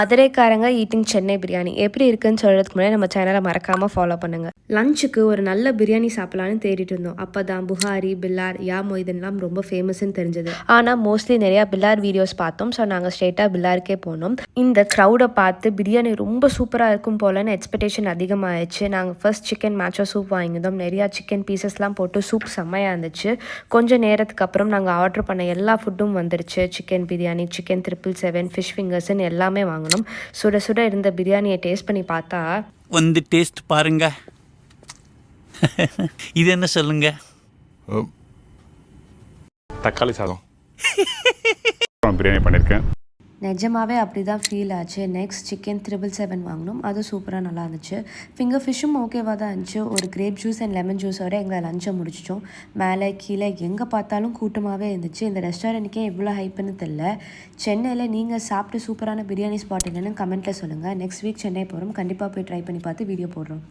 மதுரைக்காரங்க eating Chennai biryani எப்படி இருக்குன்னு சொல்கிறதுக்கு முன்னாடி நம்ம சேனலை மறக்காமல் ஃபாலோ பண்ணுங்கள். லஞ்சுக்கு ஒரு நல்ல பிரியாணி சாப்பிட்லான்னு தேடிட்டு இருந்தோம். அப்போ தான் புகாரி, பில்லார், யா மொய்தன்லாம் ரொம்ப ஃபேமஸ்ன்னு தெரிஞ்சது. ஆனால் மோஸ்ட்லி நிறையா பில்லார் வீடியோஸ் பார்த்தோம். ஸோ நாங்கள் ஸ்ட்ரெயிட்டாக பில்லாருக்கே போனோம். இந்த க்ரௌடை பார்த்து பிரியாணி ரொம்ப சூப்பராக இருக்கும் போலன்னு எக்ஸ்பெக்டேஷன் அதிகமாகிடுச்சு. நாங்கள் ஃபர்ஸ்ட் சிக்கன் மேட்சோ சூப் வாங்கியிருந்தோம். நிறையா சிக்கன் பீசஸ்லாம் போட்டு சூப் செம்மையாக இருந்துச்சு. கொஞ்சம் நேரத்துக்கு அப்புறம் நாங்கள் ஆர்டர் பண்ண எல்லா ஃபுட்டும் வந்துருச்சு. சிக்கன் பிரியாணி, சிக்கன் 777, ஃபிஷ் ஃபிங்கர்ஸ்ன்னு எல்லாமே வாங்கினோம். சுட சுட இருந்த பிரியாணியை டேஸ்ட் பண்ணி பார்த்தா வந்து டேஸ்ட் பாருங்க. இது என்ன சொல்லுங்க? தக்காளி சாதம் பிரியாணி பண்ணியிருக்கேன். நிஜமாவே அப்படி தான் ஃபீல் ஆச்சு. நெக்ஸ்ட் சிக்கன் 777 வாங்கினோம். அது சூப்பராக நல்லா இருந்துச்சு. ஃபிங்கர் ஃபிஷ்ஷும் ஓகேவாக தான் இருந்துச்சு. ஒரு கிரேப் ஜூஸ் அண்ட் லெமன் ஜூஸோட எங்களை லஞ்சை முடிச்சிட்டோம். மேலே கீழே எங்கே பார்த்தாலும் கூட்டமாகவே இருந்துச்சு. இந்த ரெஸ்டாரண்ட்டுக்கே எவ்வளோ ஹைப்புன்னு தெரில. சென்னையில் நீங்கள் சாப்பிட்டு சூப்பரான பிரியாணி ஸ்பாட் என்னென்னு கமெண்ட்டில் சொல்லுங்கள். நெக்ஸ்ட் வீக் சென்னை போகிறோம். கண்டிப்பாக போய் ட்ரை பண்ணி பார்த்து வீடியோ போடுறோம்.